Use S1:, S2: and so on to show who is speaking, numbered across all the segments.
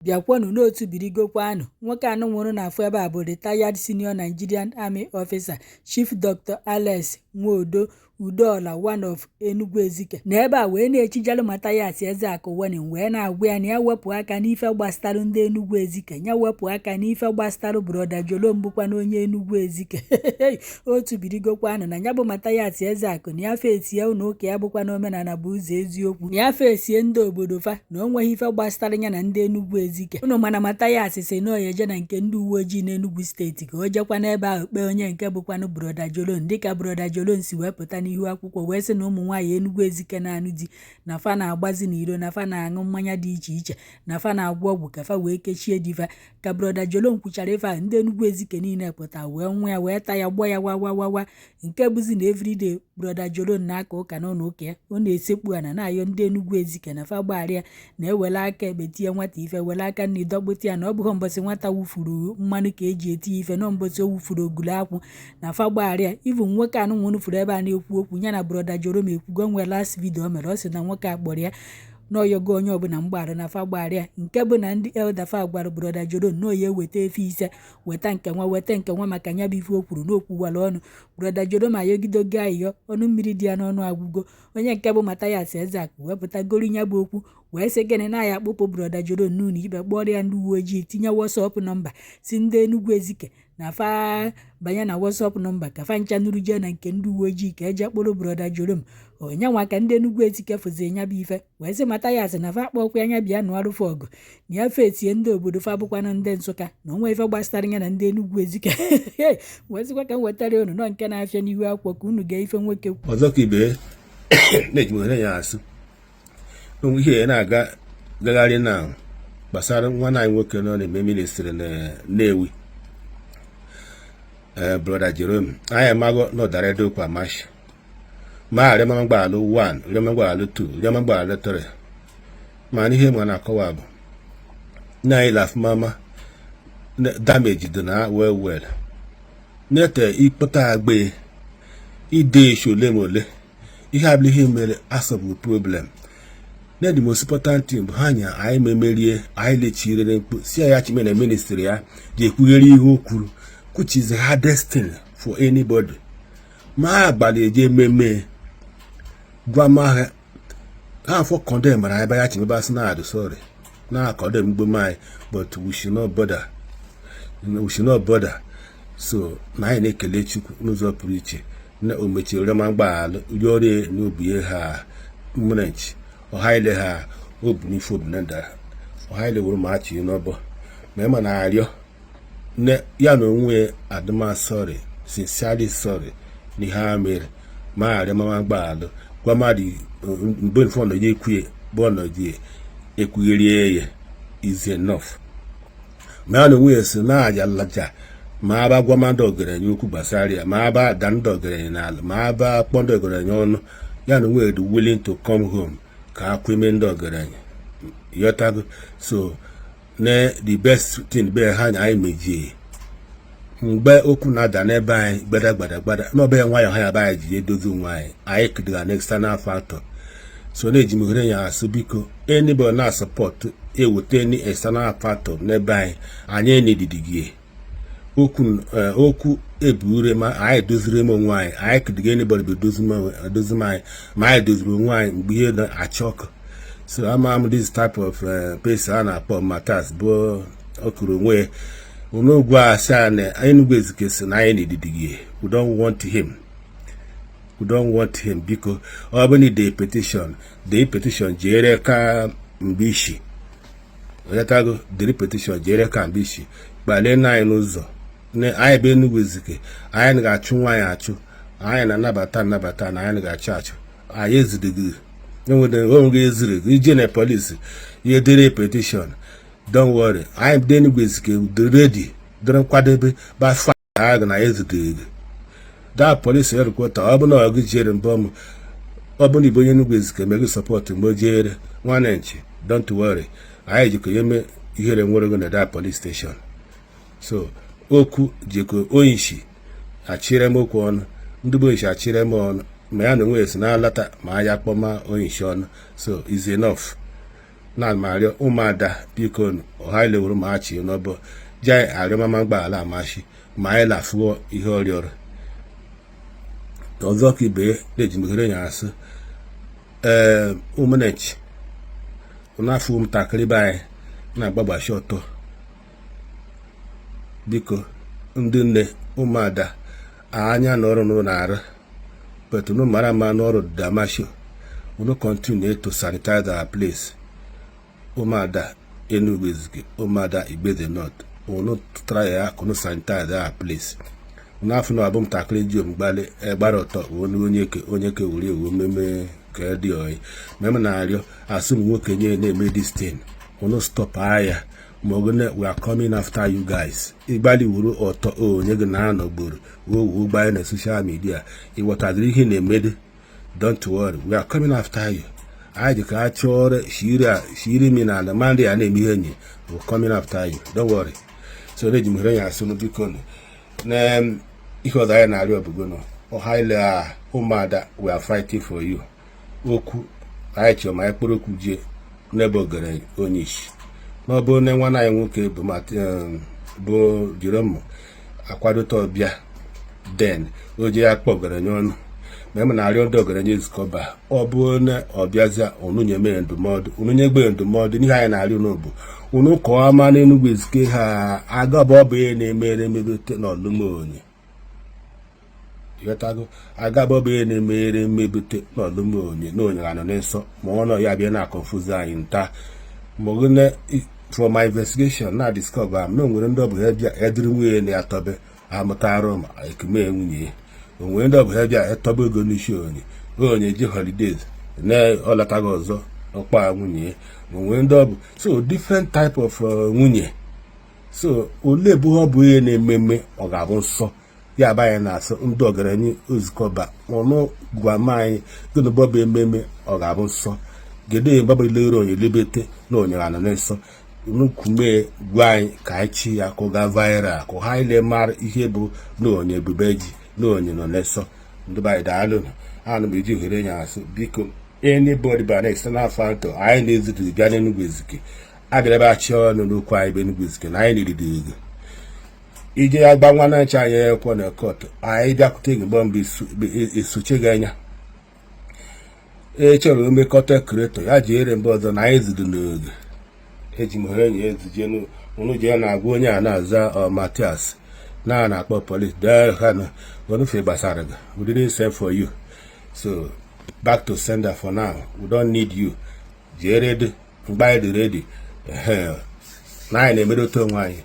S1: bịakwanụ n'otu birigokwanụ. Nwoke anụ nwụrụ n'afọ ebe a bụ retired senior Nigerian Army officer Chief Dr. Alex Nwodo Udola, one of Enugu Ezike, na ebe a wee na-echijalụ Mathias Ezeaku warning wee na-agwa ya na ya wepụ aka n'ife gbastalụ ndị Enugu Ezike, ya wepụ aka n'ife gbastalụ broda Jerome bụkwa na onye Enugu Ezike. Otu birigokwanụ na ya bụ Mathias Ezeaku na ya fesie ụlọ ụka ya bụkwa na omenala bụ ụzọ eziokwu, na ya fesie ndị obodo fa na o nweghị ife gbastalụ ya na ndị Enugu Ezike. Unu mana Mathias si na oye je na nke ndị uwe ojii n'Enugu steeti ka o jekwa n'ebe ahụ kpee onye nke bụkwanụ broda Jerome, dịka broda Jerome si wepụta n'ihu akwụkwọ wee sị na ụmụ nwaanyị Enugu Ezike na-anụ di na fa na-agbazi n'iro, na fa na-aṅụ mmanya dị iche iche, na fa na-agwọ ọgwụ ka fa wee kechie diva. Ka broda Jerome kwuchara ife a, ndị Enugu Ezike niile pụta wee nwa ya wee taa ya gbọ ya wawawawa, nke bụzi na everyday broda Jerome na-aka ụka n'ụlọ ụka ya, ọ na-esekpu ana na-ayọ ndị Enugu Ezike na fa gbagharịa na ewele aka ekpe tie nwata ife, wele aka nna ịdọkpụta ya na ọ bụghị mbọsị nwata wufuru mmanụ ka eji eti ife, na mbọsị o wufuru ogulu akwụ na fa gbagharịa. Ivu nwoke anụ nwụrụ furu ebe a na-ekwu okwu ya na broda Jerome ekwugo nwe last video o mere, ọ sị na nwoke a kpọrọ ya n'oyogo onye ọbụla mgbarụ na fa gbagharịa, nke bụ na ndị elda fa gwara broda Jerome na oye weta efe ise, weta nke nwa maka nya bụ ife o kwuru n'okwuwala ọnụ. Broda Jerome ayogidogo ayọ, ọnụ mmiri dị ya n'ọnụ agwụgo. Onye nke bụ Mathias Ezeaku wepụtagoro nya bụ okwu wee sị gịnị na ya akpụpụ broda Jerome n'ụlọ ikpe, kpọrọ ya ndị uwe ojii, tinye WhatsApp nọmba si ndị Enugu Ezike na fa banye na WhatsApp nọmba ka fa ncha nụrụ jee na nke ndị uwe ojii ka eje kpụrụ broda Jerome. Onye nwa ka ndị Enugu Ezike fụzie nya bụ ife wee sị Mathias na fa kpọkwa anya bịa nụ arụfe ọgụ na ya fetie ndị obodo fa bụkwana ndị Nsụka na onwe ife gbasara ya na ndị Enugu Ezike. Wee sịkwa ka m wetara unu nọ nke na-afịa n'ihu akwụkwọ ka unu gee ife nwoke
S2: ọzọ ka ibe na-ejimere ya asụ ihe na-aga gagharị na gbasara nwanne anyị nwoke nọ na-eme ministri na Nnewi, broda Jerome. Anyị amago n'ọdara edo kwa mashi ma rịama mgbaalụ 1, rịama mgbaalụ 2, rịama mgbaalụ 3, ma n'ihe ma na-akọwa bụ na anyị laf mama damage dị na well nete ikpọta agbe ide ishole mole ihe abụla ihe mere asọbụ problem. Na the most important thing bụ hanya anyị memerie anyị lechirere mkpu si ya chime na ministry ya ji ekwughere ihe o kwuru, which is the hardest thing for anybody. Ma abalị eje ememe gwa ma ha for condemn anyị ba ya chime ba sị na sorry na condemn mgbe mai, but we should not bother. So na anyị na-ekele Chukwu n'ụzọ pụrụ iche na o mechiri ma mgbaalụ rịọrọ n'obi ha mmenchi ọhaile ha obu n'ifo binanda ọhaile wuru ma achị n'ọbọ ma ema na arịọ ya na onwe adịma sorry, sincerely sorry n'ihe ha mere ma arịọ ma mgbaalụ gwa mmadụ mgbe mfọ nọ ya ekwuye bụ ọnọdụ ekwugherie ya is enough. Ma ya na onwe si na aja laja ma aba gwa mmadụ ọgaranya okwu gbasara ya, ma aba ada ndị ọgaranya n'ala, ma aba akpọ ndị ọgaranya ọnụ, ya na onwe dị willing to come home ka akweme ndị ọgaranya yotago. So na the best thing be ha anya anyị mejie mgbe okwu na-ada n'ebe anyị gbada n'ọbe ya nwayọ ha ya ba ji edozi onwe anyị kidara na external factor. So na-eji meghere ya asụ biko anybody na support ewute ni external factor n'ebe anyị na-edidigie okwu ebure ma anyị doziri onwe anyị kidiga anybody be dozi anyị ma anyị doziri onwe anyị mgbe ihe na-achọ ọkụ. So ama this type of person a na-akpọ Mathias bụ okuru onwe onogwu asa na Enugu Ezike si na anyị na-edidigie. We don't want him biko ọ bụ ni the petition jere ka mbishi oyatago the petition jere ka mbishi gbale na anyị n'ụzọ na anyị bụ Enugu Ezike anyị ga-achụ nwaanyị achụ, anyị na-anabata na anyị ga-achụ anyị ezidegị onwe ezire ije na polisi ihe dere petition. Don't worry, anyị bụ Enugu Ezike ready dịrị nkwadebe ba fa agha na ezidegị da polisi erukwata. Ọ bụ na ọgụ jere mbọm, ọ bụ na ibo onye Enugu Ezike megi support mgbe o jere nwanne nchi, don't worry, anyị jikọ eme ihere nwere na da police station. So okwu jikọ onyishi achịrị m okwu ọnụ, ndị bụ onyishi achịrị m ọnụ, ma ya na onwe esi na alata ma ya kpọma onyishi ọnụ. So is enough. na mario ụmụada biko ọha ilewuru ma achị n'ọbụ jai arịọmama mgbaala amashi ma anyị lafụọ ihe ọrịọrọ ọzọ ka ibe na-ejimeghere ya asị ụmụnechi n'afọ ụmụntakịrị be anyị na-agbagbachi ọtọ biko ndị nne ụmụada anya na ọrụ n'ụlọ arụ but unu mara mma n'ọrụ damasho unu continue to sanitize our place ụmụada Enugu Ezike ụmụada Igbeze North unu tụtara ya ka unu sanitize our place unu afọ na abụmtakịrị ji omgbalị gbara ọtọ onye ke wuri ewu mmemme ka dị oyi meme na-arịọ asị m nwoke nye na-eme this thing unu stop ya Mogone, we are coming after you guys. Igbali wuru ọtọ onye gị na-anọ gboro wo gbanye na social media ịghọtadịrị ihe na-emede. Don't worry, we are coming after you. Anyị dị ka a chọrọ shiri mi na ala mandị a na-eme ihe nye. We are coming after you. Don't worry. So na-eji m here ya asụ biko na ihe ọzọ anyị na-arịọ ọbụgo nọ ọha ile ụmụada we are fighting for you. Okwu anyị chọrọ ma anyị kpụrụ okwu jee n'ebe ogere onye isi n'ọbụ na nwa anyị nwoke bụ Jerome akwadota ọbịa den o ji ya kpọ ọgaranya ọnụ ma eme na-arịọ ndị ọgaranya ezikọba ọ bụ na ọbịazịa onunye mere ndụmọdụ onunye gbe ndụmọdụ n'ihe anyị na-arịọ n'obu unu kọọ ama n'Enugu Ezike ha agaba ọ bụ ihe na-emere mmebute n'ọlụmonye yọtago agaba ọ bụ ihe na-emere mmebute n'ọlụmonye n'onye anọ n'nsọ ma ọ nọ ya bịa na konfuzi anyị nta Mogone, for my investigation, na discover no nwere ndị ọbụ hebia ediri nwunye na-atọbe amụtara ma ekeme nwunye onwere ndị ọbụ hebia etobe ego n'isi onye ji holidays na ọlataghị ọzọ ọkpa nwunye onwere ndị ọbụ so different type of nwunye so ole bụ ọ bụ ihe na-ememe ọ ga-abụ nsọ ya abanye na-asọ ndị ọgaranya ozikọba ọnụ gwa anyị gịnụbọbụ ememe ọ ga-abụ nsọ gede babelere onye lebete na onye ana n'nsọ nkume gwa anyị ka anyị chi ya ka ọ ga viral ka ha ile mara ihe bụ na onye ebubeji na onye nọ n'nsọ ndị anyị daalụ ana m eji ohere ya asụ biko anybody by external factor anyị na-ezute bịa n'Enugu Ezike abịara achị ọnụ n'okwu anyị bụ Enugu Ezike na anyị na-eride ego ije ya gbanwa na ncha anyị ekwo na kọt anyị bịakwute gị mgbe esoche gị anya chọrọ mmekọta kreto ya ji ere mgbe ọzọ na anyị zido n'oge eji m ohere nye ezije unu ji ya na-agwa onye a na-aza Mathias na-akpọ police dehana onufe gbasara gị we didn't send for you so back to sender for now we don't need you jere mgbe anyị dị ready na anyị na-emerịta onwe anyị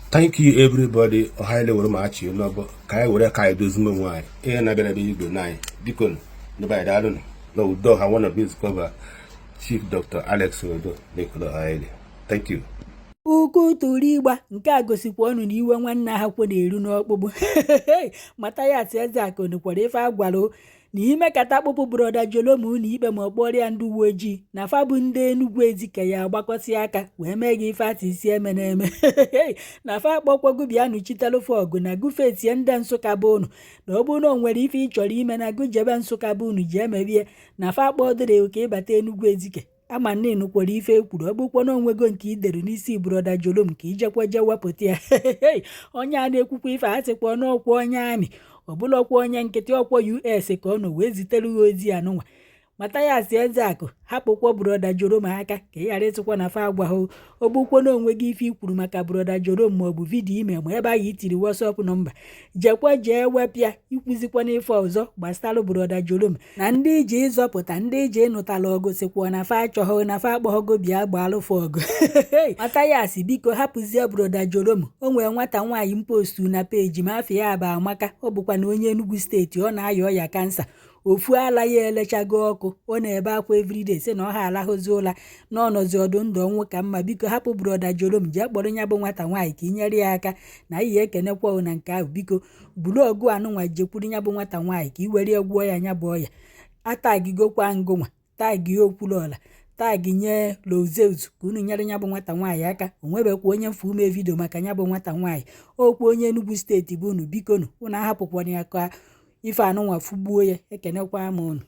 S2: thank you everybody ọha ile were ma achị n'ọbọ ka anyị were ka anyị dozime onwe anyị ihe na-abịara bịa igwe na anyị biko ndị anyị daalụ no Udo I want to discover Chief Dr. Alex Odo Nekolo Haile. Thank you.
S1: Uku tụrụ ịgba nke a gosikwa ọnụ na iwe nwanne ha kwo na-eru n'ọkpụkpụ Mathias Ezeaku nụkwara ife agwara na ime kata akpụkpụ broda Jerome ụlọ ikpe ma ọ kpọrọ ya ndị uwe ojii na fa bụ ndị Enugu Ezike ya agbakọsị aka wee mee gị ife atị isi eme na-eme na fa akpọkwago bịa nụchitere ofe ọgụ na gụfetie ndị Nsụka bụ unu na ọ bụrụ na o nwere ife ị chọrọ ime na gụjebe Nsụka bụ unu ji emebie na fa akpọdịrị ka ịbata Enugu Ezike ama nne nukwara ife ekwuru ọ bụkwa na onwego nke idere n'isi broda Jerome ka ijekweje wepụta ya onye a na-ekwukwa ife asịkwa n'ọkwa onye amị ọbụlọkwa onye nkịtị ọkwa US ka ọ nọ wee zitere ya ozi anụnwa Mathias Ezeaku hapụkwa broda Jerome aka ka ị ghara ịtụkwa na fa agwa ha ogbukwo na onwe gị ife ikwuru maka broda Jerome ma ọ bụ vidiyo ime ma ebe anyị itiri WhatsApp nọmba jekwa jee wepịa ikwuzikwa n'ife ọzọ gbasara broda Jerome na ndị iji ịzọpụta ndị iji ịnụtala ọgụ sikwa na fa achọghị na fa akpọghọgo bịa gbaalụfa ọgụ Mathias biko hapụzie broda Jerome o nwere nwata nwaanyị mpostu na peji ma afọ ya bụ Amaka ọ bụkwa na onye Enugu steeti ọ na-aya ọya kansa ofu ala ya elechago ọkụ ọ na-ebe akwa everyday sị na ọ ha alahụzi ụla n'ọnọzi ọdụ ndụ ọnwụ ka mma biko hapụ broda Jerome jee kpọrọ ya bụ nwata nwaanyị ka inyere ya aka na ihe ekenekwa na nke ahụ biko buru ọgụ anụnwa jekwuru ya bụ nwata nwaanyị ka i were gwụọ ya nya bụ ọya atagigokwa ngụnwa tagi okwuluọla tagi nye lozezu ka unu nyere ya bụ nwata nwaanyị aka o nwebekwa onye mfu ume vidio maka ya bụ nwata nwaanyị okwu onye Enugu steeti bụ unu biko unu ahapụkwana ya ka ife anụnwa fugbuo ya ekenekwa m unu